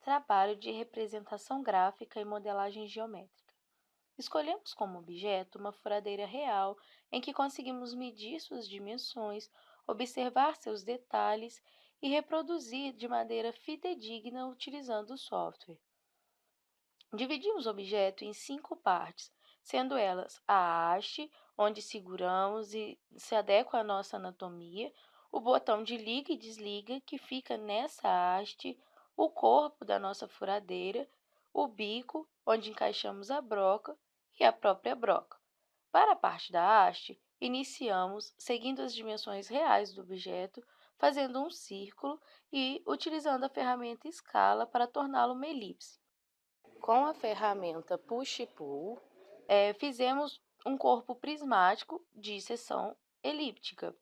trabalho de representação gráfica e modelagem geométrica. Escolhemos como objeto uma furadeira real em que conseguimos medir suas dimensões, observar seus detalhes e reproduzir de maneira fidedigna utilizando o software. Dividimos o objeto em 5 partes, sendo elas a haste, onde seguramos e se adequa à nossa anatomia, o botão de liga e desliga, que fica nessa haste, o corpo da nossa furadeira, o bico, onde encaixamos a broca, e a própria broca. Para a parte da haste, iniciamos seguindo as dimensões reais do objeto, fazendo um círculo e utilizando a ferramenta escala para torná-lo uma elipse. Com a ferramenta Push Pull, fizemos um corpo prismático de seção elíptica.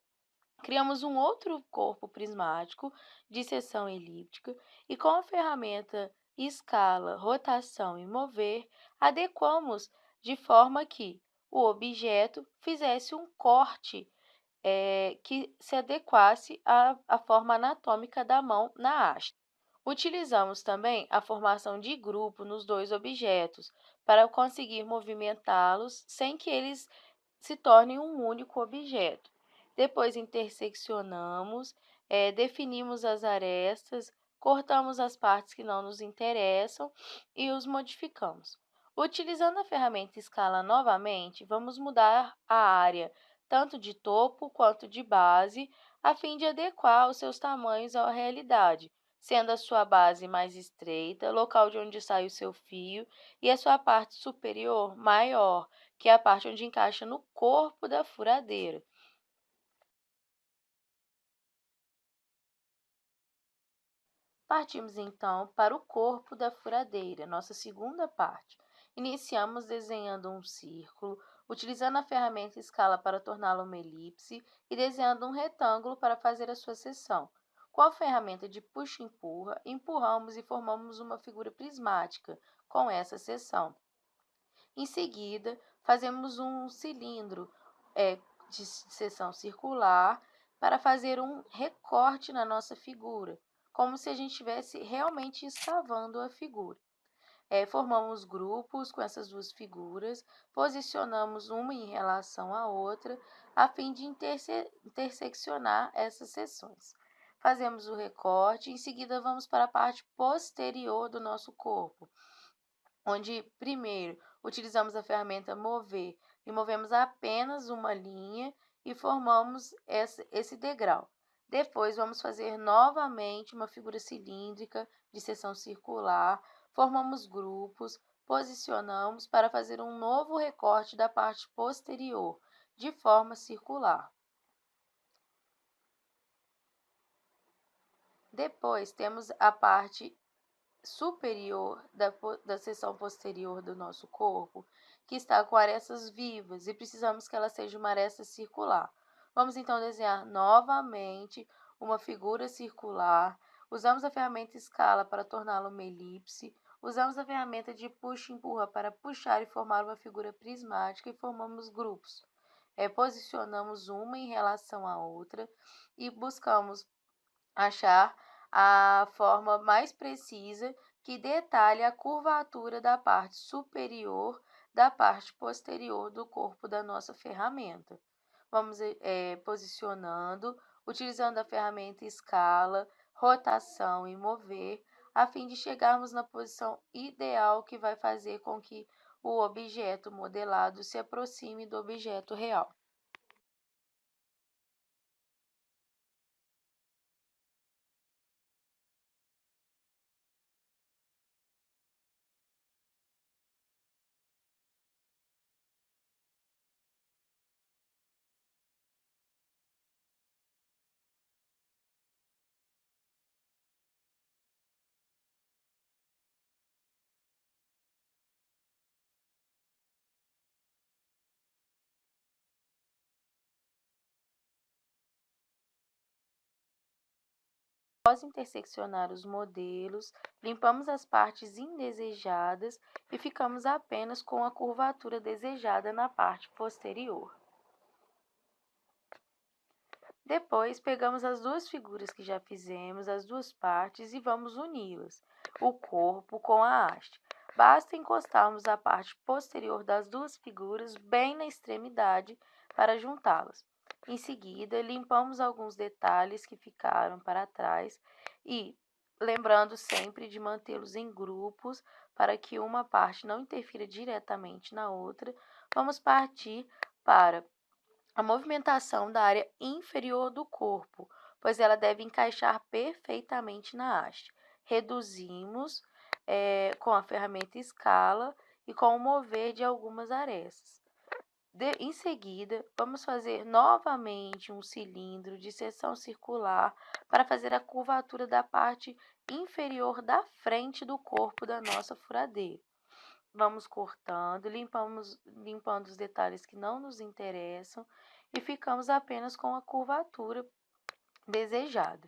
Criamos um outro corpo prismático de seção elíptica e com a ferramenta Escala, Rotação e Mover, adequamos de forma que o objeto fizesse um corte que se adequasse à forma anatômica da mão na haste. Utilizamos também a formação de grupo nos dois objetos para conseguir movimentá-los sem que eles se tornem um único objeto. Depois interseccionamos, definimos as arestas, cortamos as partes que não nos interessam e os modificamos. Utilizando a ferramenta Escala novamente, vamos mudar a área, tanto de topo quanto de base, a fim de adequar os seus tamanhos à realidade, sendo a sua base mais estreita, local de onde sai o seu fio, e a sua parte superior maior, que é a parte onde encaixa no corpo da furadeira. Partimos então para o corpo da furadeira, nossa segunda parte. Iniciamos desenhando um círculo, utilizando a ferramenta escala para torná-lo uma elipse e desenhando um retângulo para fazer a sua seção. Com a ferramenta de puxa-empurra, empurramos e formamos uma figura prismática com essa seção. Em seguida, fazemos um cilindro de seção circular para fazer um recorte na nossa figura, como se a gente estivesse realmente escavando a figura. Formamos grupos com essas duas figuras, posicionamos uma em relação à outra, a fim de interseccionar essas seções. Fazemos o recorte, em seguida vamos para a parte posterior do nosso corpo, onde primeiro utilizamos a ferramenta mover e movemos apenas uma linha e formamos esse degrau. Depois vamos fazer novamente uma figura cilíndrica de seção circular, formamos grupos, posicionamos para fazer um novo recorte da parte posterior, de forma circular. Depois temos a parte superior da seção posterior do nosso corpo, que está com arestas vivas e precisamos que ela seja uma aresta circular. Vamos então desenhar novamente uma figura circular, usamos a ferramenta escala para torná-la uma elipse, usamos a ferramenta de puxa e empurra para puxar e formar uma figura prismática e formamos grupos. Posicionamos uma em relação à outra e buscamos achar a forma mais precisa que detalhe a curvatura da parte superior da parte posterior do corpo da nossa ferramenta. Vamos posicionando, utilizando a ferramenta escala, rotação e mover, a fim de chegarmos na posição ideal que vai fazer com que o objeto modelado se aproxime do objeto real. Após interseccionar os modelos, limpamos as partes indesejadas e ficamos apenas com a curvatura desejada na parte posterior. Depois, pegamos as duas figuras que já fizemos, as duas partes, e vamos uni-las, o corpo com a haste. Basta encostarmos a parte posterior das duas figuras bem na extremidade para juntá-las. Em seguida, limpamos alguns detalhes que ficaram para trás e, lembrando sempre de mantê-los em grupos para que uma parte não interfira diretamente na outra, vamos partir para a movimentação da área inferior do corpo, pois ela deve encaixar perfeitamente na haste. Reduzimos com a ferramenta escala e com o mover de algumas arestas. Em seguida, vamos fazer novamente um cilindro de seção circular para fazer a curvatura da parte inferior da frente do corpo da nossa furadeira. Vamos cortando, limpando os detalhes que não nos interessam e ficamos apenas com a curvatura desejada.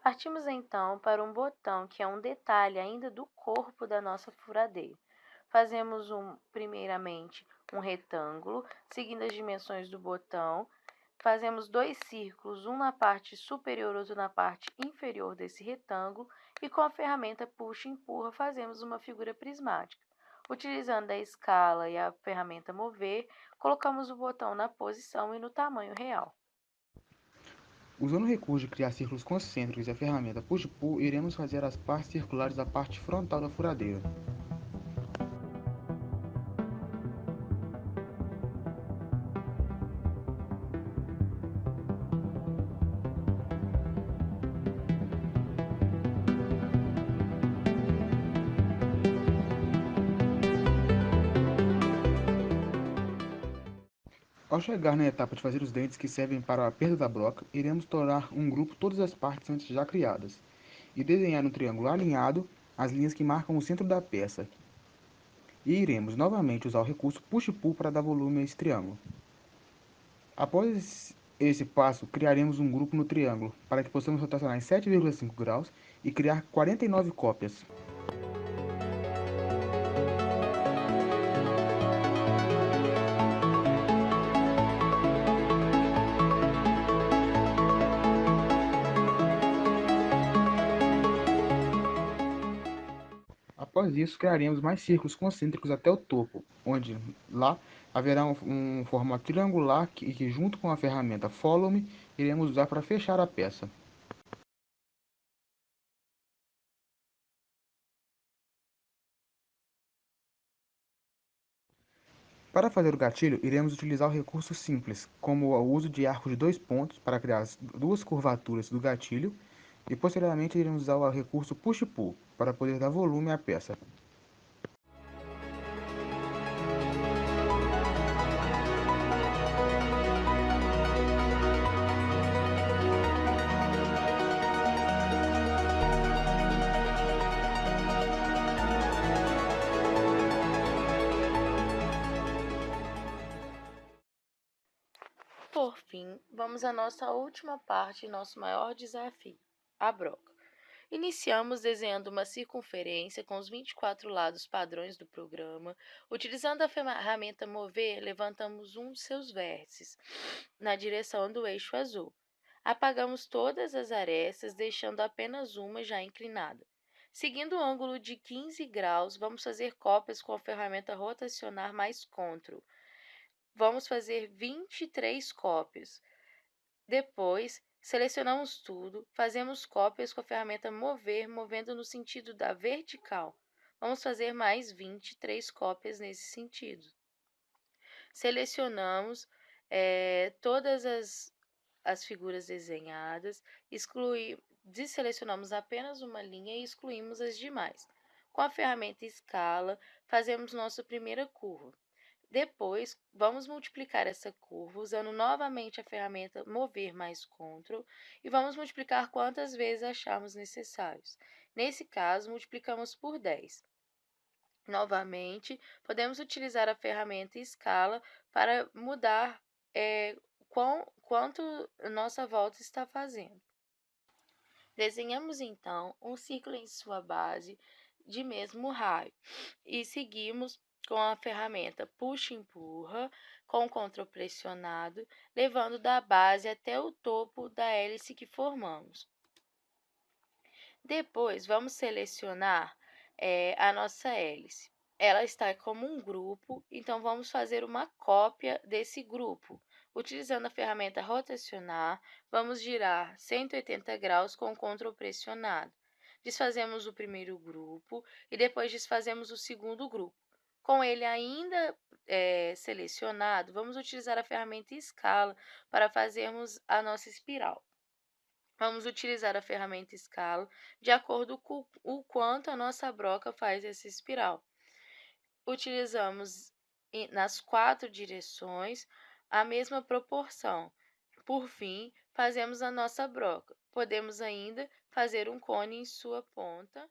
Partimos então para um botão, que é um detalhe ainda do corpo da nossa furadeira. Fazemos primeiramente um retângulo, seguindo as dimensões do botão. Fazemos 2 círculos, um na parte superior, outro na parte inferior desse retângulo, e com a ferramenta puxa e empurra fazemos uma figura prismática. Utilizando a escala e a ferramenta mover, colocamos o botão na posição e no tamanho real. Usando o recurso de criar círculos concêntricos e a ferramenta Push-Pull, iremos fazer as partes circulares da parte frontal da furadeira. Ao chegar na etapa de fazer os dentes que servem para a perda da broca, iremos tornar um grupo todas as partes antes já criadas e desenhar um triângulo alinhado as linhas que marcam o centro da peça. E iremos novamente usar o recurso Push-Pull para dar volume a esse triângulo. Após esse passo, criaremos um grupo no triângulo para que possamos rotacionar em 7,5 graus e criar 49 cópias. Após isso, criaremos mais círculos concêntricos até o topo, onde lá haverá um formato triangular que junto com a ferramenta Follow Me, iremos usar para fechar a peça. Para fazer o gatilho, iremos utilizar o recurso simples, como o uso de arcos de 2 pontos para criar as duas curvaturas do gatilho, e posteriormente iremos usar o recurso Push-Pull para poder dar volume à peça. Por fim, vamos à nossa última parte, nosso maior desafio, a broca. Iniciamos desenhando uma circunferência com os 24 lados padrões do programa. Utilizando a ferramenta Mover, levantamos um de seus vértices na direção do eixo azul. Apagamos todas as arestas, deixando apenas uma já inclinada. Seguindo o ângulo de 15 graus, vamos fazer cópias com a ferramenta Rotacionar mais Ctrl. Vamos fazer 23 cópias. Depois, selecionamos tudo, fazemos cópias com a ferramenta Mover, movendo no sentido da vertical. Vamos fazer mais 23 cópias nesse sentido. Selecionamos todas as figuras desenhadas, desselecionamos apenas uma linha e excluímos as demais. Com a ferramenta Escala, fazemos nossa primeira curva. Depois, vamos multiplicar essa curva usando novamente a ferramenta Mover mais Ctrl e vamos multiplicar quantas vezes acharmos necessários. Nesse caso, multiplicamos por 10. Novamente, podemos utilizar a ferramenta Escala para mudar quanto nossa volta está fazendo. Desenhamos então um círculo em sua base, de mesmo raio. E seguimos com a ferramenta puxa-empurra, com controle pressionado, levando da base até o topo da hélice que formamos. Depois, vamos selecionar a nossa hélice. Ela está como um grupo, então vamos fazer uma cópia desse grupo. Utilizando a ferramenta rotacionar, vamos girar 180 graus com o Ctrl pressionado. Desfazemos o primeiro grupo e depois desfazemos o segundo grupo. Com ele ainda selecionado, vamos utilizar a ferramenta escala para fazermos a nossa espiral. Vamos utilizar a ferramenta escala de acordo com o quanto a nossa broca faz essa espiral. Utilizamos nas 4 direções a mesma proporção. Por fim, fazemos a nossa broca. Podemos ainda fazer um cone em sua ponta.